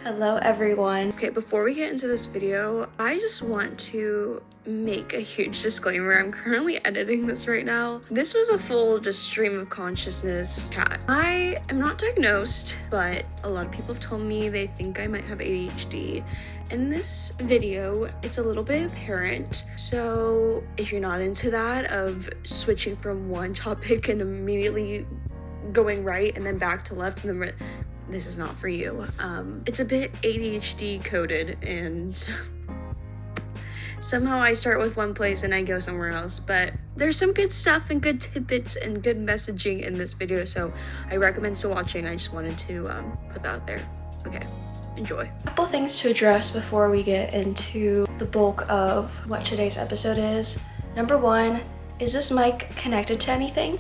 Hello everyone. Okay, before we get into this video, I just want to make a huge disclaimer. I'm currently editing this right now. This was a full just stream of consciousness chat. I am not diagnosed, but a lot of people have told me they think I might have ADHD. In this video, it's a little bit apparent. So if you're not into that of switching from one topic and immediately going right and then back to left and then right, this is not for you. It's a bit ADHD coded and somehow I start with one place and I go somewhere else, but there's some good stuff and good tidbits and good messaging in this video, so I recommend still watching. I just wanted to put that out there. Okay, enjoy. A couple things to address before we get into the bulk of what today's episode is. Number one, is this mic connected to anything?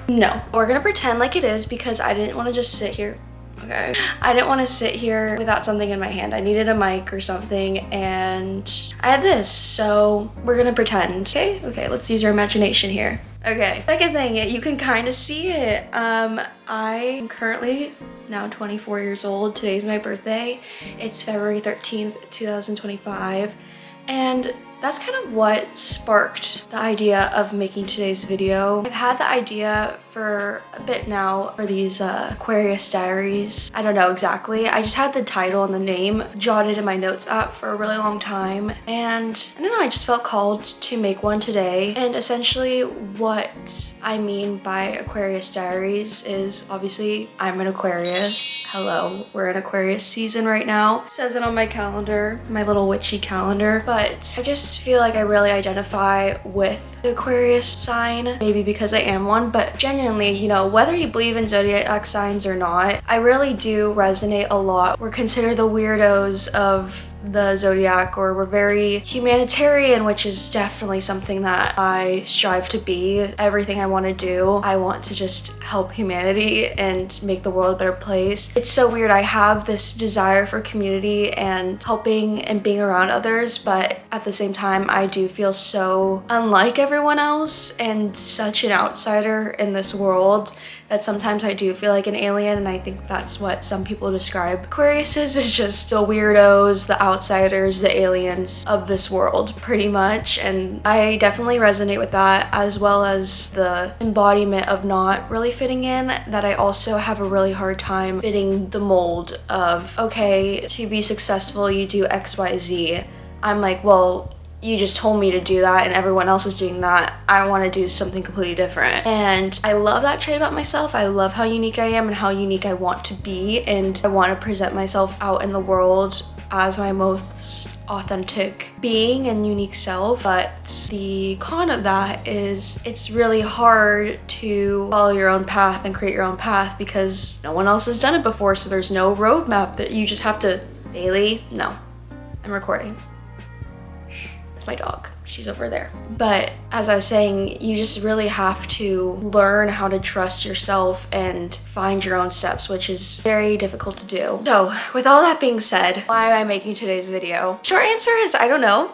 No. We're gonna pretend like it is because I didn't want to just sit here. Okay. I didn't want to sit here without something in my hand. I needed a mic or something and I had this, so we're gonna pretend. Okay, let's use our imagination here. Okay. Second thing, you can kind of see it. I am currently now 24 years old. Today's my birthday. It's February 13th, 2025. And that's kind of what sparked the idea of making today's video. I've had the idea for a bit now for these Aquarius Diaries. I don't know exactly. I just had the title and the name jotted in my notes app for a really long time. And I don't know, I just felt called to make one today. And essentially what I mean by Aquarius Diaries is obviously I'm an Aquarius. Hello, we're in Aquarius season right now. It says it on my calendar, my little witchy calendar. But I just feel like I really identify with the Aquarius sign, maybe because I am one, but genuinely, you know, whether you believe in zodiac signs or not, I really do resonate a lot. We're considered the weirdos of the zodiac, or we're very humanitarian, which is definitely something that I strive to be. Everything I want to do, I want to just help humanity and make the world a better place. It's so weird. I have this desire for community and helping and being around others, but at the same time, I do feel so unlike everyone else and such an outsider in this world that sometimes I do feel like an alien, and I think that's what some people describe Aquarius is just the weirdos, the outsiders, the aliens of this world, pretty much. And I definitely resonate with that, as well as the embodiment of not really fitting in, that I also have a really hard time fitting the mold of, okay, to be successful, you do X, Y, Z. I'm like, well, you just told me to do that and everyone else is doing that. I want to do something completely different. And I love that trait about myself. I love how unique I am and how unique I want to be. And I want to present myself out in the world as my most authentic being and unique self. But the con of that is it's really hard to follow your own path and create your own path because no one else has done it before. So there's no roadmap that you just have to daily. No, I'm recording. My dog, she's over there. But as I was saying, you just really have to learn how to trust yourself and find your own steps, which is very difficult to do. So with all that being said, why am I making today's video? Short answer is I don't know.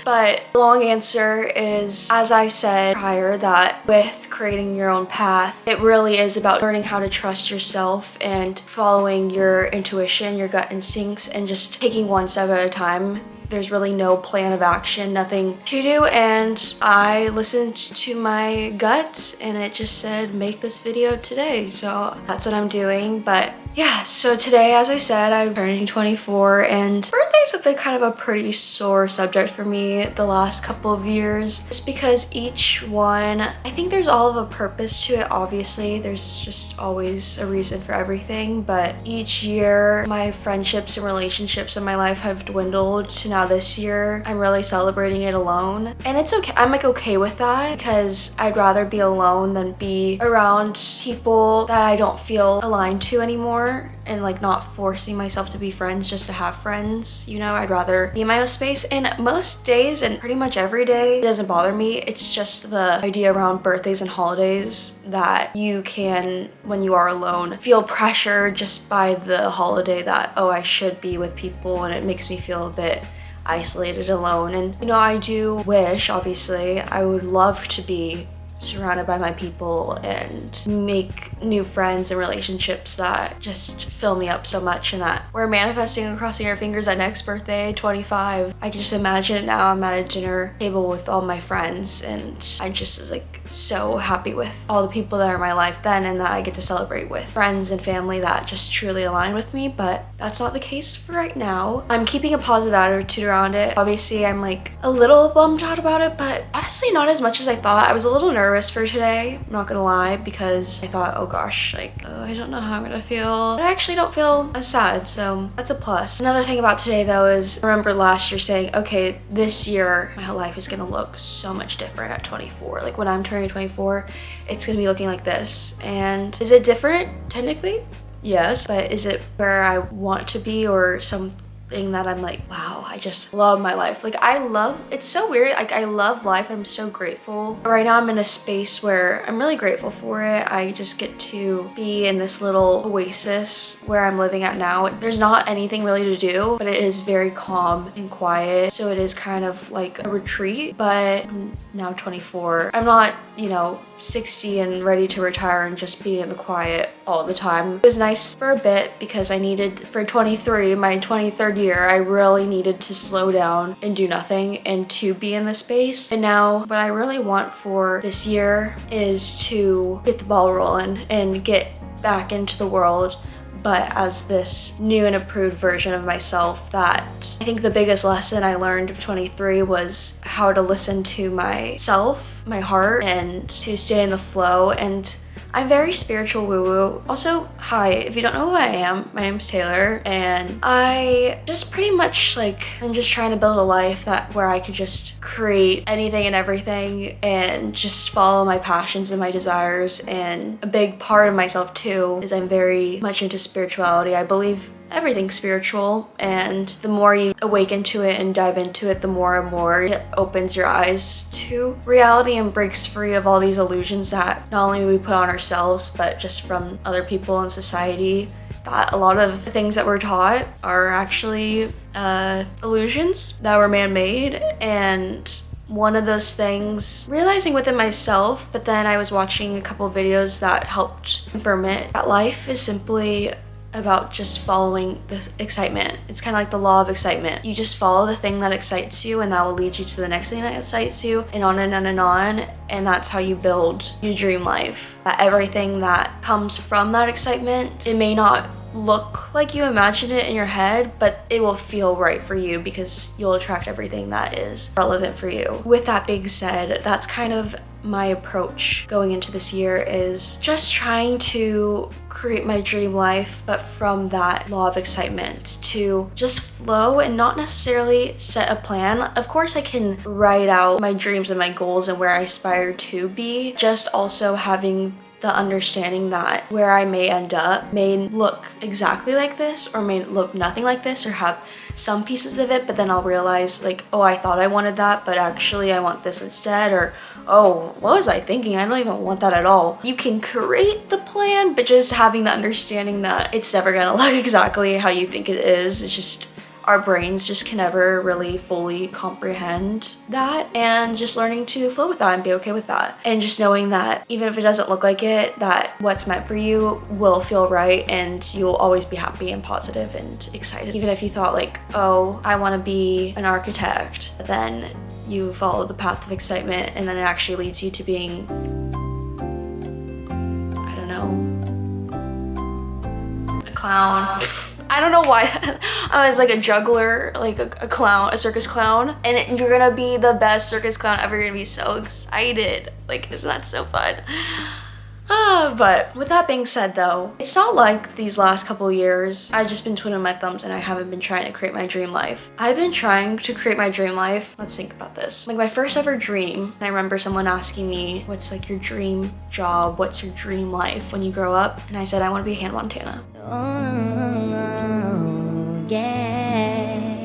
But long answer is, as I said prior, that with creating your own path, it really is about learning how to trust yourself and following your intuition, your gut instincts, and just taking one step at a time. There's really no plan of action, nothing to do, and I listened to my gut and it just said make this video today, so that's what I'm doing. But yeah, so today, as I said, I'm turning 24 and birthdays have been kind of a pretty sore subject for me the last couple of years, just because each one, I think there's all of a purpose to it. Obviously, there's just always a reason for everything, but each year my friendships and relationships in my life have dwindled to now this year I'm really celebrating it alone, and it's okay. I'm like okay with that because I'd rather be alone than be around people that I don't feel aligned to anymore, and like not forcing myself to be friends just to have friends, you know. I'd rather be in my own space, and most days and pretty much every day it doesn't bother me. It's just the idea around birthdays and holidays that you can, when you are alone, feel pressure just by the holiday that, oh, I should be with people, and it makes me feel a bit isolated, alone. And you know, I do wish, obviously, I would love to be surrounded by my people and make new friends and relationships that just fill me up so much, and that we're manifesting and crossing our fingers at next birthday, 25. I can just imagine it now. I'm at a dinner table with all my friends, and I'm just like so happy with all the people that are in my life then, and that I get to celebrate with friends and family that just truly align with me. But that's not the case for right now. I'm keeping a positive attitude around it. Obviously, I'm like a little bummed out about it, but honestly not as much as I thought. I was a little nervous for today, I'm not gonna lie, because I thought, oh gosh, like, oh, I don't know how I'm gonna feel. But I actually don't feel as sad, so that's a plus. Another thing about today though is, I remember last year saying, okay, this year my whole life is gonna look so much different at 24. Like when I'm turning 24, it's gonna be looking like this. And is it different? Technically, yes, but is it where I want to be, or something that I'm like, wow, I just love my life? Like it's so weird, like I love life, I'm so grateful. Right now I'm in a space where I'm really grateful for it. I just get to be in this little oasis where I'm living at now. There's not anything really to do, but it is very calm and quiet, so it is kind of like a retreat. But I'm now 24. I'm not, you know, 60 and ready to retire and just be in the quiet all the time. It was nice for a bit because I needed, for 23, my 23rd year, I really needed to slow down and do nothing and to be in the space. And now what I really want for this year is to get the ball rolling and get back into the world, but as this new and improved version of myself. That I think the biggest lesson I learned of 23 was how to listen to myself, my heart, and to stay in the flow. And I'm very spiritual woo-woo. Also, hi, if you don't know who I am, my name's Taylor, and I just pretty much like, I'm just trying to build a life where I could just create anything and everything and just follow my passions and my desires. And a big part of myself too is I'm very much into spirituality. I believe everything's spiritual, and the more you awaken to it and dive into it, the more and more it opens your eyes to reality and breaks free of all these illusions that not only we put on ourselves, but just from other people in society. That a lot of the things that we're taught are actually illusions that were man-made. And one of those things, realizing within myself, but then I was watching a couple of videos that helped confirm it, that life is simply about just following the excitement. It's kind of like the law of excitement. You just follow the thing that excites you, and that will lead you to the next thing that excites you, and on and on and on. And that's how you build your dream life. That everything that comes from that excitement, it may not look like you imagine it in your head, but it will feel right for you because you'll attract everything that is relevant for you. With that being said, that's kind of my approach going into this year, is just trying to create my dream life, but from that law of excitement, to just flow and not necessarily set a plan. Of course, I can write out my dreams and my goals and where I aspire to be, just also having the understanding that where I may end up may look exactly like this, or may look nothing like this, or have some pieces of it, but then I'll realize like, oh, I thought I wanted that, but actually I want this instead. Or, oh, what was I thinking? I don't even want that at all. You can create the plan, but just having the understanding that it's never gonna look exactly how you think it is. It's just, our brains just can never really fully comprehend that, and just learning to flow with that and be okay with that. And just knowing that even if it doesn't look like it, that what's meant for you will feel right, and you'll always be happy and positive and excited. Even if you thought like, oh, I want to be an architect, but then you follow the path of excitement and then it actually leads you to being, I don't know, a clown. I don't know why. I was like a juggler, like a clown, a circus clown, and you're gonna be the best circus clown ever. You're gonna be so excited. Like, isn't that so fun? But with that being said though, it's not like these last couple years I've just been twiddling my thumbs and I haven't been trying to create my dream life. I've been trying to create my dream life. Let's think about this. Like my first ever dream, and I remember someone asking me, what's like your dream job? What's your dream life when you grow up? And I said, I want to be Hannah Montana.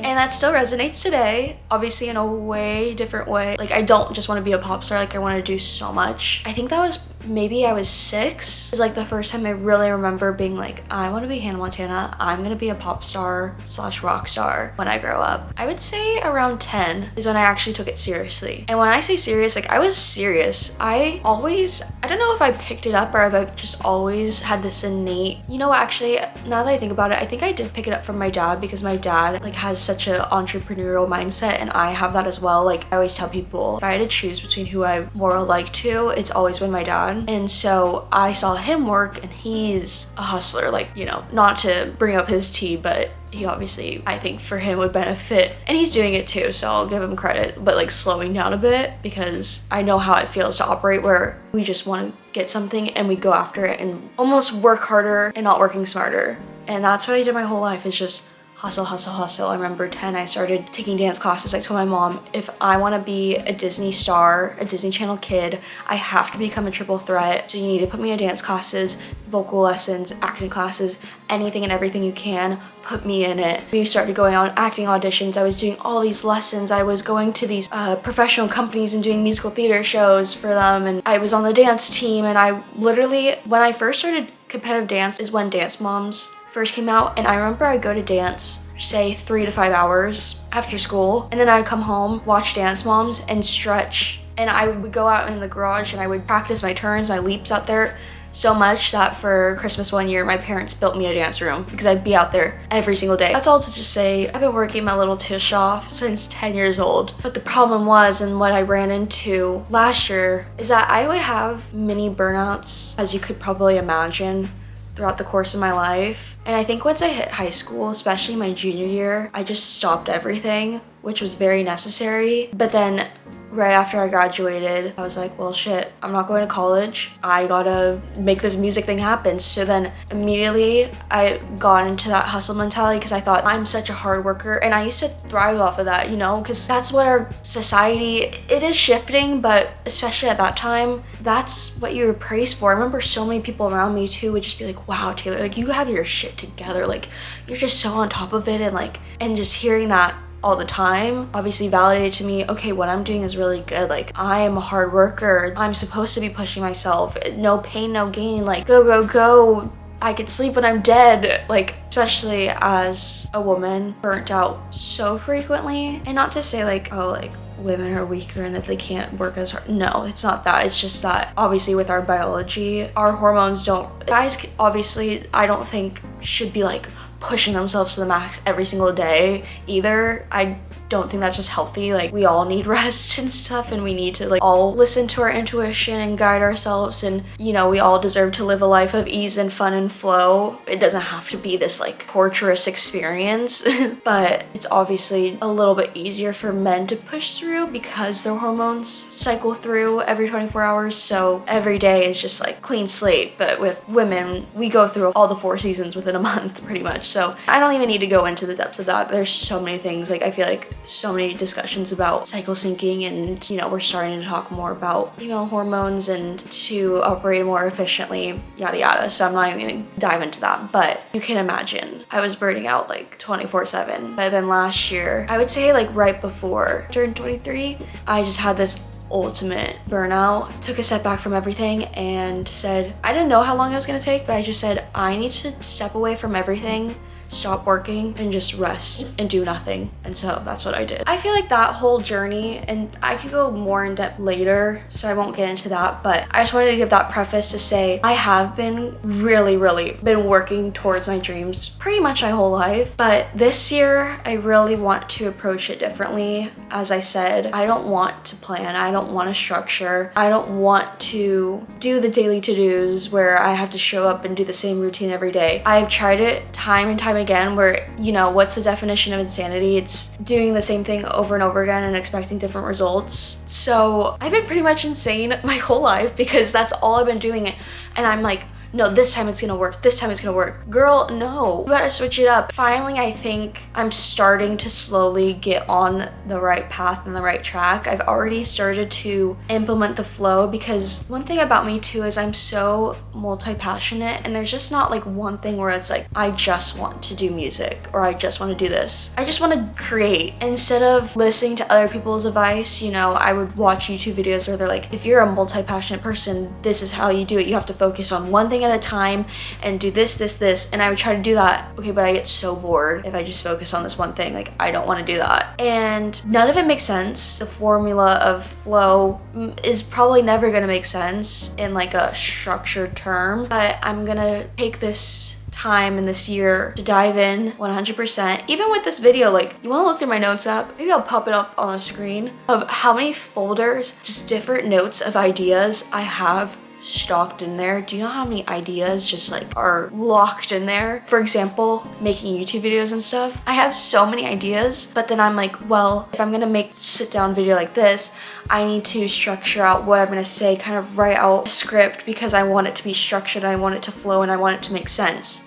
And that still resonates today, obviously in a way different way. Like I don't just want to be a pop star, like I want to do so much. I think that was maybe I was 6. It's like the first time I really remember being like, I want to be Hannah Montana. I'm gonna be a pop star / rock star when I grow up. I would say around 10 is when I actually took it seriously. And when I say serious, like I was serious. I don't know if I picked it up or if I've just always had this innate, you know, actually, now that I think about it, I think I did pick it up from my dad, because my dad like has such an entrepreneurial mindset, and I have that as well. Like I always tell people, if I had to choose between who I more like to, it's always been my dad. And so I saw him work, and he's a hustler, like, you know, not to bring up his tea, but he obviously, I think for him would benefit, and he's doing it too, so I'll give him credit, but like slowing down a bit, because I know how it feels to operate where we just want to get something and we go after it and almost work harder and not working smarter. And that's what I did my whole life, is just hustle, hustle, hustle. I remember 10, I started taking dance classes. I told my mom, if I want to be a Disney star, a Disney Channel kid, I have to become a triple threat. So you need to put me in dance classes, vocal lessons, acting classes, anything and everything you can, put me in it. We started going on acting auditions. I was doing all these lessons. I was going to these professional companies and doing musical theater shows for them. And I was on the dance team. And I literally, when I first started competitive dance is when Dance Moms first came out, and I remember I'd go to dance, say 3 to 5 hours after school, and then I'd come home, watch Dance Moms, and stretch. And I would go out in the garage and I would practice my turns, my leaps out there, so much that for Christmas one year, my parents built me a dance room because I'd be out there every single day. That's all to just say, I've been working my little tush off since 10 years old. But the problem was, and what I ran into last year, is that I would have mini burnouts, as you could probably imagine, throughout the course of my life. And I think once I hit high school, especially my junior year, I just stopped everything, which was very necessary. But then right after I graduated, I was like, well, shit, I'm not going to college. I gotta make this music thing happen. So then immediately I got into that hustle mentality, because I thought I'm such a hard worker, and I used to thrive off of that, you know, because that's what our society, it is shifting, but especially at that time, that's what you were praised for. I remember so many people around me too would just be like, wow, Taylor, like you have your shit together, like you're just so on top of it, and just hearing that all the time obviously validated to me, okay, what I'm doing is really good. Like I am a hard worker. I'm supposed to be pushing myself. No pain, no gain. Like go, go, go. I could sleep when I'm dead. Like, especially as a woman, burnt out so frequently. And not to say like, oh, like women are weaker and that they can't work as hard. No, it's not that. It's just that obviously with our biology, our hormones don't, guys obviously I don't think should be like pushing themselves to the max every single day either. I don't think that's just healthy. Like we all need rest and stuff, and we need to like all listen to our intuition and guide ourselves, and you know, we all deserve to live a life of ease and fun and flow. It doesn't have to be this like torturous experience but it's obviously a little bit easier for men to push through because their hormones cycle through every 24 hours, so every day is just like clean slate. But with women, we go through all the 4 seasons within a month pretty much, so I don't even need to go into the depths of that. There's so many things, like I feel like so many discussions about cycle syncing, and you know, we're starting to talk more about female hormones and to operate more efficiently, yada yada, so I'm not even gonna dive into that. But you can imagine I was burning out like 24/7. But then last year, I would say like right before turn 23, I just had this ultimate burnout, took a step back from everything and said, I didn't know how long it was gonna take, but I just said, I need to step away from everything, stop working, and just rest and do nothing. And so that's what I did. I feel like that whole journey, and I could go more in depth later, so I won't get into that, but I just wanted to give that preface to say I have been really been working towards my dreams pretty much my whole life. But this year, I really want to approach it differently. As I said, I don't want to plan. I don't want to structure. I don't want to do the daily to-dos where I have to show up and do the same routine every day. I've tried it time and time again, where, you know, what's the definition of insanity? It's doing the same thing over and over again and expecting different results. So I've been pretty much insane my whole life because that's all I've been doing. And I'm like no, this time it's gonna work, this time it's gonna work. Girl, no, you gotta switch it up. Finally, I think I'm starting to slowly get on the right path and the right track. I've already started to implement the flow, because one thing about me too is I'm so multi-passionate, and there's just not like one thing where it's like, I just want to do music or I just want to do this. I just want to create. Instead of listening to other people's advice, you know, I would watch YouTube videos where they're like, if you're a multi-passionate person, this is how you do it. You have to focus on one thing at a time and do this, this, this. And I would try to do that. Okay, but I get so bored if I just focus on this one thing. Like, I don't want to do that. And none of it makes sense. The formula of flow is probably never going to make sense in like a structured term, but I'm gonna take this time in this year to dive in 100%. Even with this video, like, you want to look through my notes app, maybe I'll pop it up on the screen of how many folders, just different notes of ideas I have stocked in there. Do you know how many ideas just like are locked in there? For example, making YouTube videos and stuff. I have so many ideas, but then I'm like, well, if I'm gonna make sit down video like this, I need to structure out what I'm gonna say, kind of write out a script, because I want it to be structured, I want it to flow, and I want it to make sense.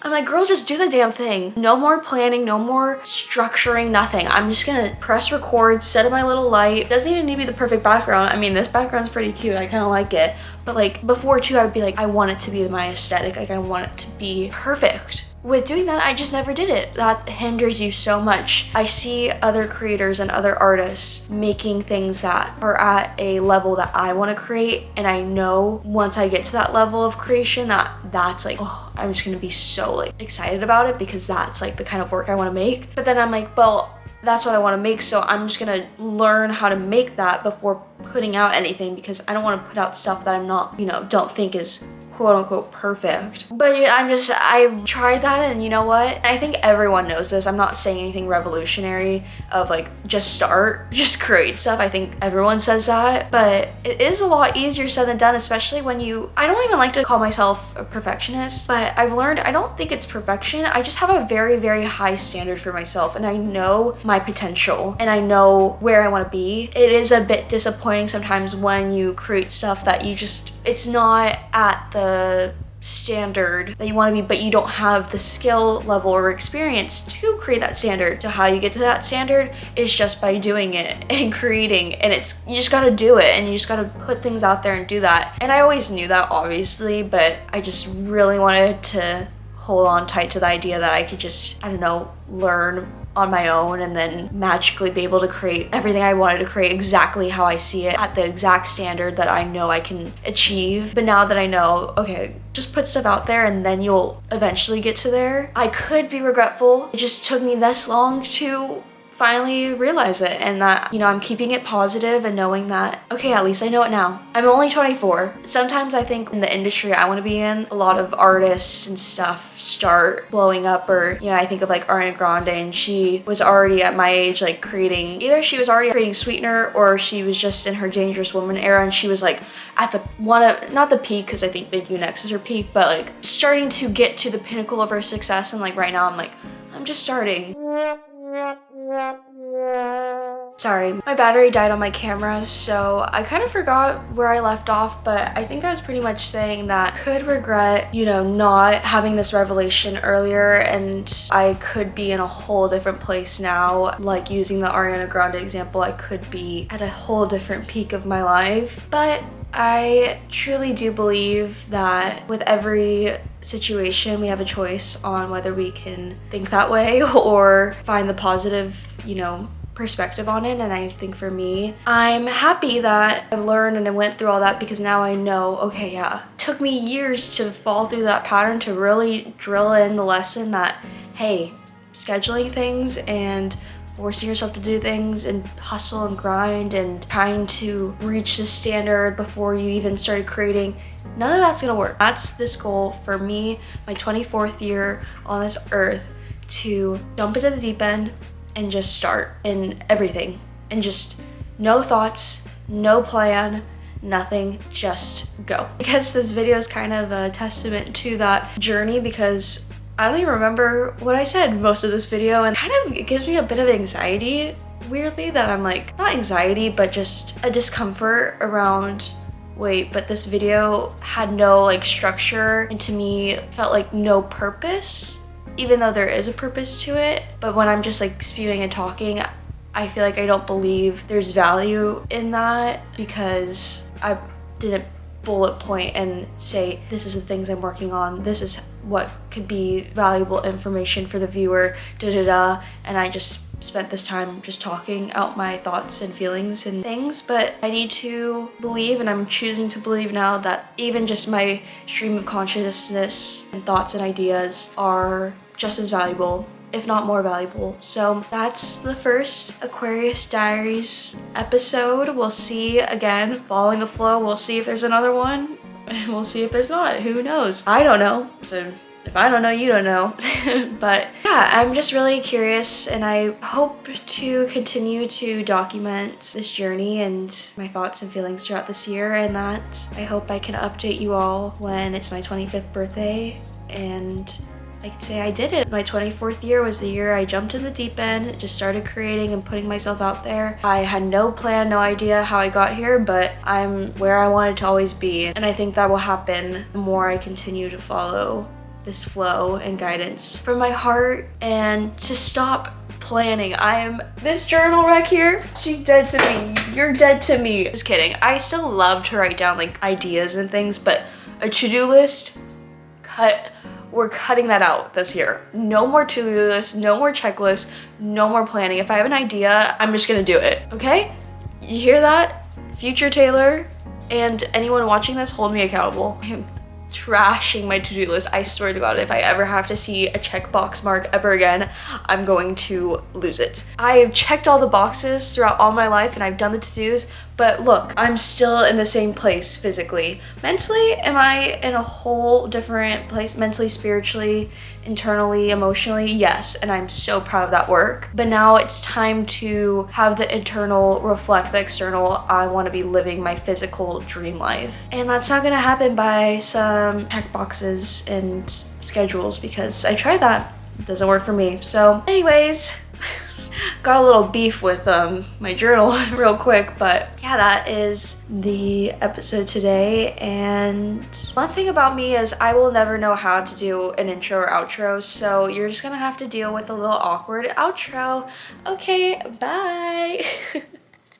I'm like, girl, just do the damn thing. No more planning, no more structuring, nothing. I'm just gonna press record, set up my little light. It doesn't even need to be the perfect background. I mean, this background's pretty cute. I kind of like it. But like before too, I would be like, I want it to be my aesthetic. Like, I want it to be perfect. With doing that, I just never did it. That hinders you so much. I see other creators and other artists making things that are at a level that I want to create, and I know once I get to that level of creation that's like, oh, I'm just gonna be so like excited about it, because that's like the kind of work I want to make. But then I'm like, well, that's what I want to make, so I'm just gonna learn how to make that before putting out anything, because I don't want to put out stuff that I'm not, you know, don't think is quote unquote perfect. But I've tried that, and you know what? I think everyone knows this. I'm not saying anything revolutionary of like, just start, just create stuff. I think everyone says that, but it is a lot easier said than done, especially when I don't even like to call myself a perfectionist, but I've learned I don't think it's perfection. I just have a very, very high standard for myself, and I know my potential and I know where I want to be. It is a bit disappointing sometimes when you create stuff that it's not at the standard that you want to be, but you don't have the skill level or experience to create that standard. So how you get to that standard is just by doing it and creating, and you just got to do it, and you just got to put things out there and do that. And I always knew that, obviously, but I just really wanted to hold on tight to the idea that I could just, I don't know, learn on my own and then magically be able to create everything I wanted to create exactly how I see it, at the exact standard that I know I can achieve. But now that I know, okay, just put stuff out there and then you'll eventually get to there. I could be regretful. It just took me this long to finally realize it, and that, you know, I'm keeping it positive and knowing that, okay, at least I know it now. I'm only 24. Sometimes I think in the industry I want to be in, a lot of artists and stuff start blowing up, or, you know, I think of like Ariana Grande, and she was already at my age, like either she was already creating Sweetener, or she was just in her Dangerous Woman era, and she was like at not the peak, because I think Thank You Next is her peak, but like starting to get to the pinnacle of her success. And like right now I'm like, I'm just starting. Sorry, my battery died on my camera, so I kind of forgot where I left off, but I think I was pretty much saying that I could regret, you know, not having this revelation earlier, and I could be in a whole different place now. Like using the Ariana Grande example, I could be at a whole different peak of my life. But I truly do believe that with every situation we have a choice on whether we can think that way or find the positive, you know, perspective on it. And I think for me, I'm happy that I've learned and I went through all that, because now I know, okay, yeah, it took me years to fall through that pattern, to really drill in the lesson that, hey, scheduling things and forcing yourself to do things and hustle and grind and trying to reach the standard before you even started creating, none of that's gonna work. That's this goal for me, my 24th year on this earth, to jump into the deep end and just start in everything, and just no thoughts, no plan, nothing, just go. Because this video is kind of a testament to that journey, because I don't even remember what I said most of this video, and kind of it gives me a bit of anxiety, weirdly, that I'm like, not anxiety, but just a discomfort around wait, but this video had no like structure, and to me felt like no purpose, even though there is a purpose to it. But when I'm just like spewing and talking, I feel like I don't believe there's value in that, because I didn't bullet point and say, this is the things I'm working on, this is what could be valuable information for the viewer, and I just spent this time just talking out my thoughts and feelings and things. But I need to believe, and I'm choosing to believe now, that even just my stream of consciousness and thoughts and ideas are just as valuable, if not more valuable. So that's the first Aquarius Diaries episode. We'll see again, following the flow. We'll see if there's another one, and we'll see if there's not. Who knows? I don't know. So if I don't know, you don't know. But yeah, I'm just really curious, and I hope to continue to document this journey and my thoughts and feelings throughout this year, and that I hope I can update you all when it's my 25th birthday, and I could say I did it. My 24th year was the year I jumped in the deep end, just started creating and putting myself out there. I had no plan, no idea how I got here, but I'm where I wanted to always be. And I think that will happen the more I continue to follow this flow and guidance from my heart, and to stop planning. This journal wreck here, she's dead to me. You're dead to me. Just kidding. I still love to write down like ideas and things, but a to-do list, we're cutting that out this year. No more to-do lists, no more checklists, no more planning. If I have an idea, I'm just gonna do it, okay? You hear that? Future Taylor and anyone watching this, hold me accountable. I'm trashing my to-do list. I swear to God, if I ever have to see a checkbox mark ever again, I'm going to lose it. I've checked all the boxes throughout all my life, and I've done the to-dos, but look, I'm still in the same place physically. Mentally, am I in a whole different place? Mentally, spiritually, internally, emotionally, yes, and I'm so proud of that work. But now it's time to have the internal reflect the external. I want to be living my physical dream life. And that's not gonna happen by some check boxes and schedules, because I tried that. It doesn't work for me. So anyways, got a little beef with my journal real quick, but yeah, that is the episode today. And one thing about me is I will never know how to do an intro or outro, so you're just gonna have to deal with a little awkward outro. Okay, bye.